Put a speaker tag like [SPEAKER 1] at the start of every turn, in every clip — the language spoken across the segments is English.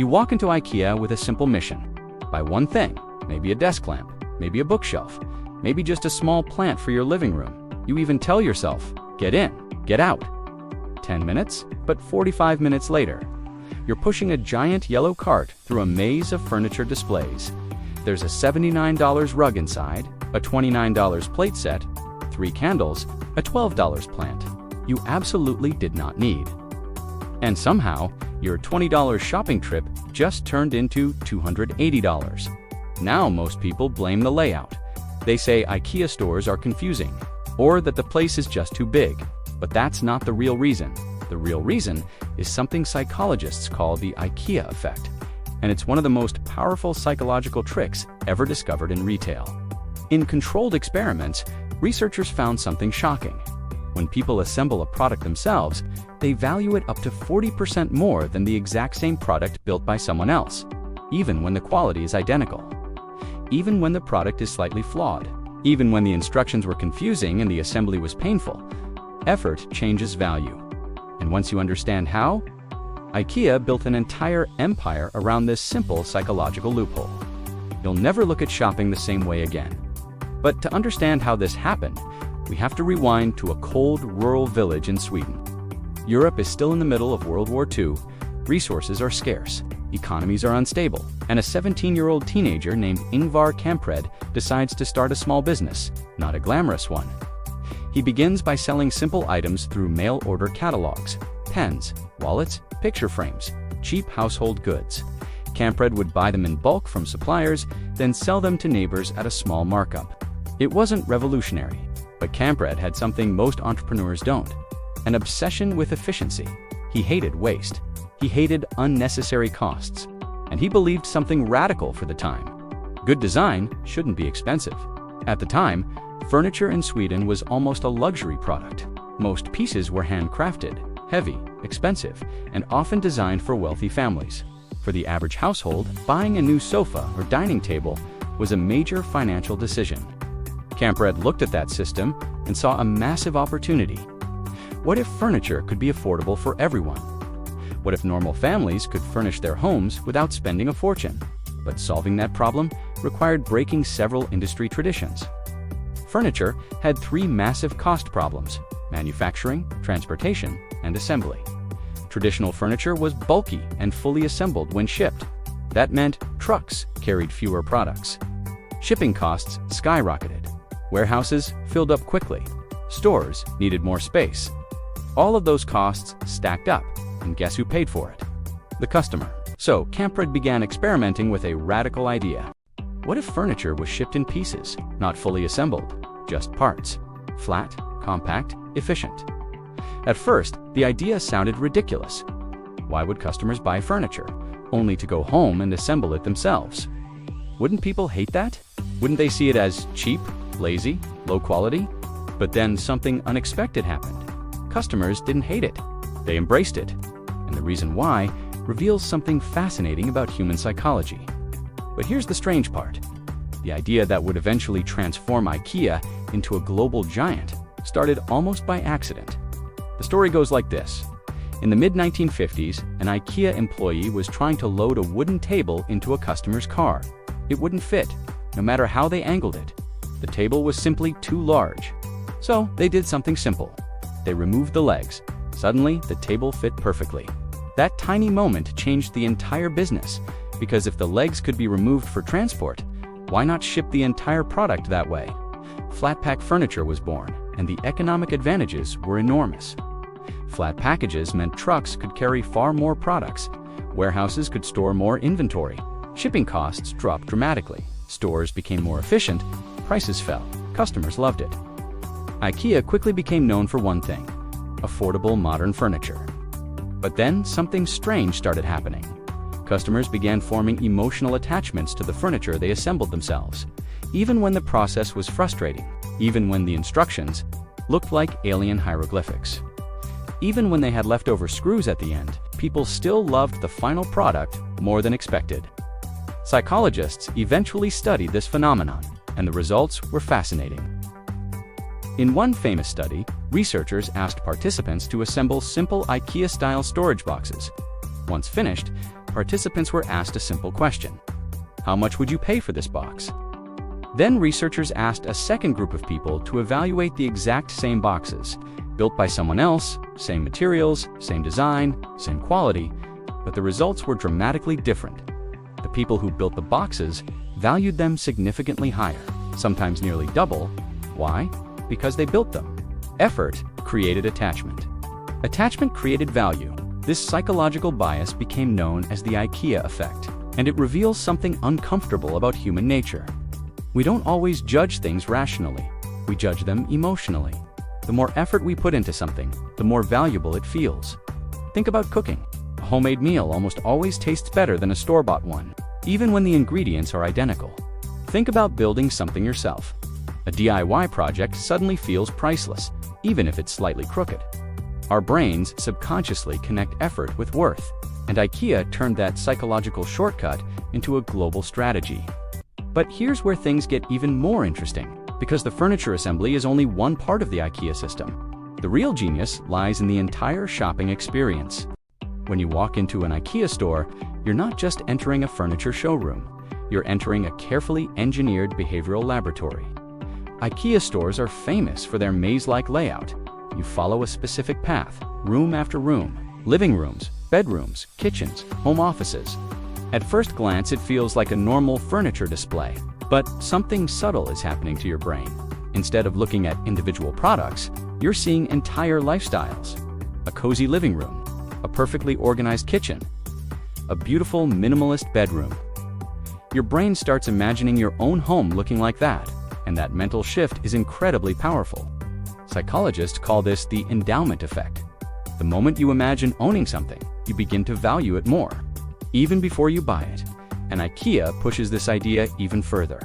[SPEAKER 1] You walk into IKEA with a simple mission. Buy one thing, maybe a desk lamp, maybe a bookshelf, maybe just a small plant for your living room. You even tell yourself, get in, get out. 10 minutes, but 45 minutes later, you're pushing a giant yellow cart through a maze of furniture displays. There's a $79 rug inside, a $29 plate set, 3 candles, a $12 plant you absolutely did not need. And somehow, your $20 shopping trip just turned into $280. Now most people blame the layout. They say IKEA stores are confusing, or that the place is just too big. But that's not the real reason. The real reason is something psychologists call the IKEA Effect, and it's one of the most powerful psychological tricks ever discovered in retail. In controlled experiments, researchers found something shocking. When people assemble a product themselves, they value it up to 40% more than the exact same product built by someone else, even when the quality is identical. Even when the product is slightly flawed, even when the instructions were confusing and the assembly was painful, effort changes value. And once you understand how, IKEA built an entire empire around this simple psychological loophole. You'll never look at shopping the same way again. But to understand how this happened, we have to rewind to a cold, rural village in Sweden. Europe is still in the middle of World War II, resources are scarce, economies are unstable, and a 17-year-old teenager named Ingvar Kamprad decides to start a small business, not a glamorous one. He begins by selling simple items through mail-order catalogs, pens, wallets, picture frames, cheap household goods. Kamprad would buy them in bulk from suppliers, then sell them to neighbors at a small markup. It wasn't revolutionary, but Kamprad had something most entrepreneurs don't: an obsession with efficiency. He hated waste. He hated unnecessary costs. And he believed something radical for the time. Good design shouldn't be expensive. At the time, furniture in Sweden was almost a luxury product. Most pieces were handcrafted, heavy, expensive, and often designed for wealthy families. For the average household, buying a new sofa or dining table was a major financial decision. Kamprad looked at that system and saw a massive opportunity. What if furniture could be affordable for everyone? What if normal families could furnish their homes without spending a fortune? But solving that problem required breaking several industry traditions. Furniture had 3 massive cost problems: manufacturing, transportation, and assembly. Traditional furniture was bulky and fully assembled when shipped. That meant trucks carried fewer products. Shipping costs skyrocketed. Warehouses filled up quickly. Stores needed more space. All of those costs stacked up, and guess who paid for it? The customer. So Kamprad began experimenting with a radical idea. What if furniture was shipped in pieces, not fully assembled, just parts? Flat, compact, efficient. At first, the idea sounded ridiculous. Why would customers buy furniture, only to go home and assemble it themselves? Wouldn't people hate that? Wouldn't they see it as cheap, lazy, low quality? But then something unexpected happened. Customers didn't hate it. They embraced it. And the reason why reveals something fascinating about human psychology. But here's the strange part. The idea that would eventually transform IKEA into a global giant started almost by accident. The story goes like this. In the mid-1950s, an IKEA employee was trying to load a wooden table into a customer's car. It wouldn't fit, no matter how they angled it. The table was simply too large. So they did something simple. They removed the legs. Suddenly, the table fit perfectly. That tiny moment changed the entire business, because if the legs could be removed for transport, why not ship the entire product that way? Flat-pack furniture was born, and the economic advantages were enormous. Flat packages meant trucks could carry far more products. Warehouses could store more inventory. Shipping costs dropped dramatically. Stores became more efficient. Prices fell. Customers loved it. IKEA quickly became known for one thing: affordable modern furniture. But then something strange started happening. Customers began forming emotional attachments to the furniture they assembled themselves, even when the process was frustrating, even when the instructions looked like alien hieroglyphics. Even when they had leftover screws at the end, people still loved the final product more than expected. Psychologists eventually studied this phenomenon, and the results were fascinating. In one famous study, researchers asked participants to assemble simple IKEA-style storage boxes. Once finished, participants were asked a simple question: how much would you pay for this box? Then researchers asked a second group of people to evaluate the exact same boxes, built by someone else, same materials, same design, same quality, but the results were dramatically different. The people who built the boxes valued them significantly higher, sometimes nearly double. Why? Because they built them. Effort created attachment. Attachment created value. This psychological bias became known as the IKEA Effect, and it reveals something uncomfortable about human nature. We don't always judge things rationally. We judge them emotionally. The more effort we put into something, the more valuable it feels. Think about cooking. A homemade meal almost always tastes better than a store-bought one, even when the ingredients are identical. Think about building something yourself. A DIY project suddenly feels priceless, even if it's slightly crooked. Our brains subconsciously connect effort with worth, and IKEA turned that psychological shortcut into a global strategy. But here's where things get even more interesting, because the furniture assembly is only one part of the IKEA system. The real genius lies in the entire shopping experience. When you walk into an IKEA store, you're not just entering a furniture showroom. You're entering a carefully engineered behavioral laboratory. IKEA stores are famous for their maze-like layout. You follow a specific path, room after room, living rooms, bedrooms, kitchens, home offices. At first glance, it feels like a normal furniture display, but something subtle is happening to your brain. Instead of looking at individual products, you're seeing entire lifestyles. A cozy living room, a perfectly organized kitchen, a beautiful minimalist bedroom. Your brain starts imagining your own home looking like that, and that mental shift is incredibly powerful. Psychologists call this the endowment effect. The moment you imagine owning something, you begin to value it more, even before you buy it. And IKEA pushes this idea even further.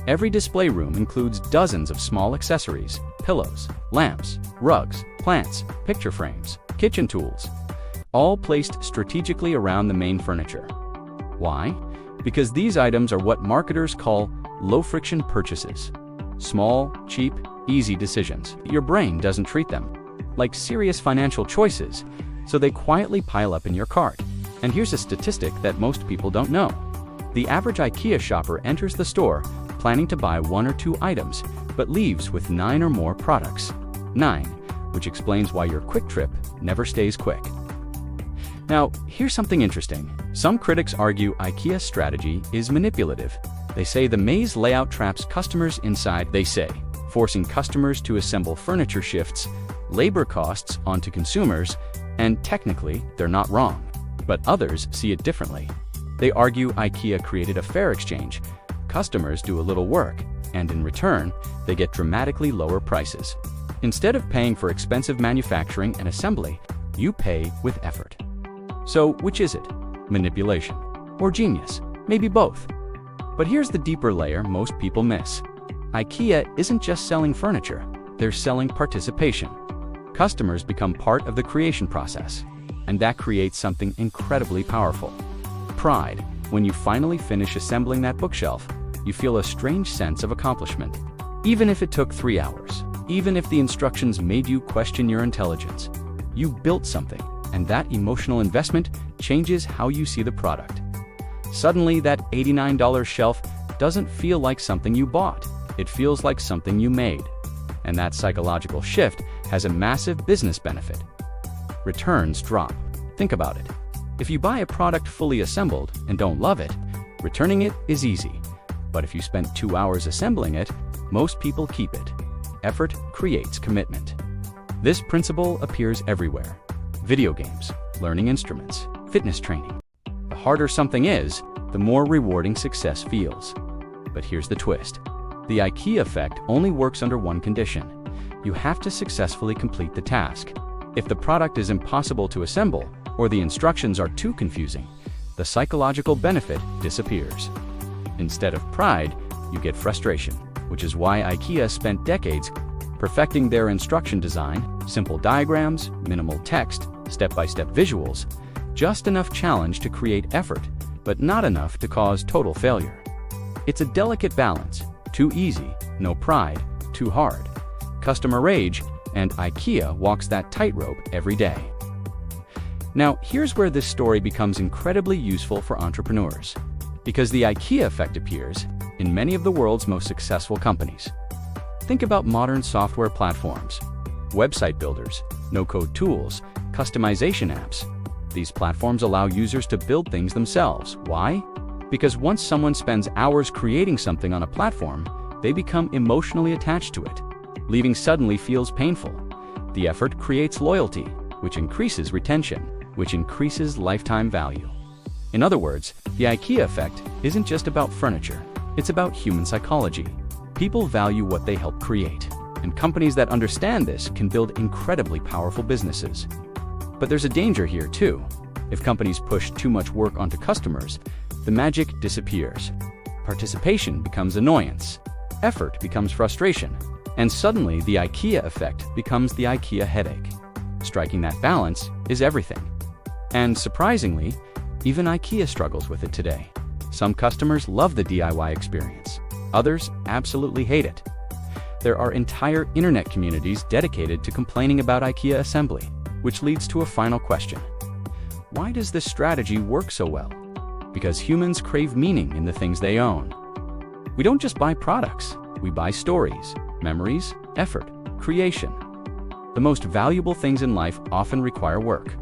[SPEAKER 1] Every display room includes dozens of small accessories, pillows, lamps, rugs, plants, picture frames, kitchen tools, all placed strategically around the main furniture. Why? Because these items are what marketers call low-friction purchases. Small, cheap, easy decisions. Your brain doesn't treat them like serious financial choices, so they quietly pile up in your cart. And here's a statistic that most people don't know. The average IKEA shopper enters the store planning to buy 1 or 2 items, but leaves with 9 or more products. 9, which explains why your quick trip never stays quick. Now, here's something interesting. Some critics argue IKEA's strategy is manipulative. They say the maze layout traps customers inside, forcing customers to assemble furniture shifts labor costs onto consumers, and technically, they're not wrong. But others see it differently. They argue IKEA created a fair exchange. Customers do a little work, and in return, they get dramatically lower prices. Instead of paying for expensive manufacturing and assembly, you pay with effort. So, which is it? Manipulation or genius? Maybe both. But here's the deeper layer most people miss. IKEA isn't just selling furniture, they're selling participation. Customers become part of the creation process, and that creates something incredibly powerful. Pride. When you finally finish assembling that bookshelf, you feel a strange sense of accomplishment. Even if it took 3 hours, even if the instructions made you question your intelligence, you built something, and that emotional investment changes how you see the product. Suddenly, that $89 shelf doesn't feel like something you bought. It feels like something you made. And that psychological shift has a massive business benefit. Returns drop. Think about it. If you buy a product fully assembled and don't love it, returning it is easy. But if you spend 2 hours assembling it, most people keep it. Effort creates commitment. This principle appears everywhere. Video games, learning instruments, fitness training. The harder something is, the more rewarding success feels. But here's the twist. The IKEA effect only works under one condition. You have to successfully complete the task. If the product is impossible to assemble, or the instructions are too confusing, the psychological benefit disappears. Instead of pride, you get frustration, which is why IKEA spent decades perfecting their instruction design, simple diagrams, minimal text, step-by-step visuals, just enough challenge to create effort, but not enough to cause total failure. It's a delicate balance. Too easy, no pride, too hard, customer rage, and IKEA walks that tightrope every day. Now, here's where this story becomes incredibly useful for entrepreneurs, because the IKEA effect appears in many of the world's most successful companies. Think about modern software platforms, website builders, no-code tools, customization apps. These platforms allow users to build things themselves. Why? Because once someone spends hours creating something on a platform, they become emotionally attached to it. Leaving suddenly feels painful. The effort creates loyalty, which increases retention, which increases lifetime value. In other words, the IKEA effect isn't just about furniture, it's about human psychology. People value what they help create, and companies that understand this can build incredibly powerful businesses. But there's a danger here too. If companies push too much work onto customers, the magic disappears. Participation becomes annoyance, effort becomes frustration, and suddenly the IKEA effect becomes the IKEA headache. Striking that balance is everything. And surprisingly, even IKEA struggles with it today. Some customers love the DIY experience. Others absolutely hate it. There are entire internet communities dedicated to complaining about IKEA assembly, which leads to a final question. Why does this strategy work so well? Because humans crave meaning in the things they own. We don't just buy products, we buy stories, memories, effort, creation. The most valuable things in life often require work,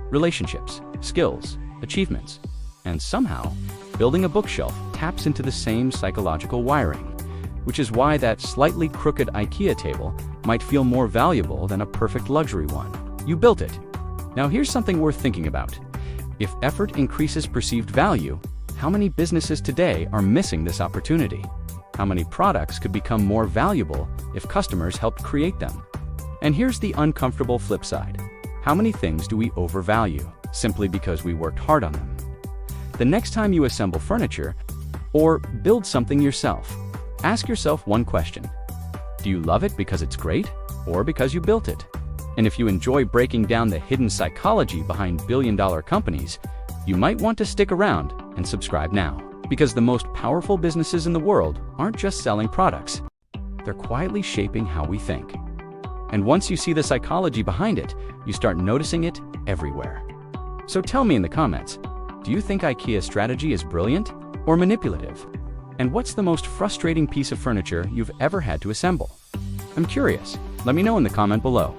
[SPEAKER 1] relationships, skills, achievements, and somehow, building a bookshelf taps into the same psychological wiring, which is why that slightly crooked IKEA table might feel more valuable than a perfect luxury one. You built it. Now here's something worth thinking about. If effort increases perceived value, how many businesses today are missing this opportunity? How many products could become more valuable if customers helped create them? And here's the uncomfortable flip side. How many things do we overvalue simply because we worked hard on them? The next time you assemble furniture or build something yourself, ask yourself one question. Do you love it because it's great or because you built it? And if you enjoy breaking down the hidden psychology behind billion-dollar companies, you might want to stick around and subscribe now. Because the most powerful businesses in the world aren't just selling products. They're quietly shaping how we think. And once you see the psychology behind it, you start noticing it everywhere. So tell me in the comments, do you think IKEA's strategy is brilliant or manipulative? And what's the most frustrating piece of furniture you've ever had to assemble? I'm curious. Let me know in the comment below.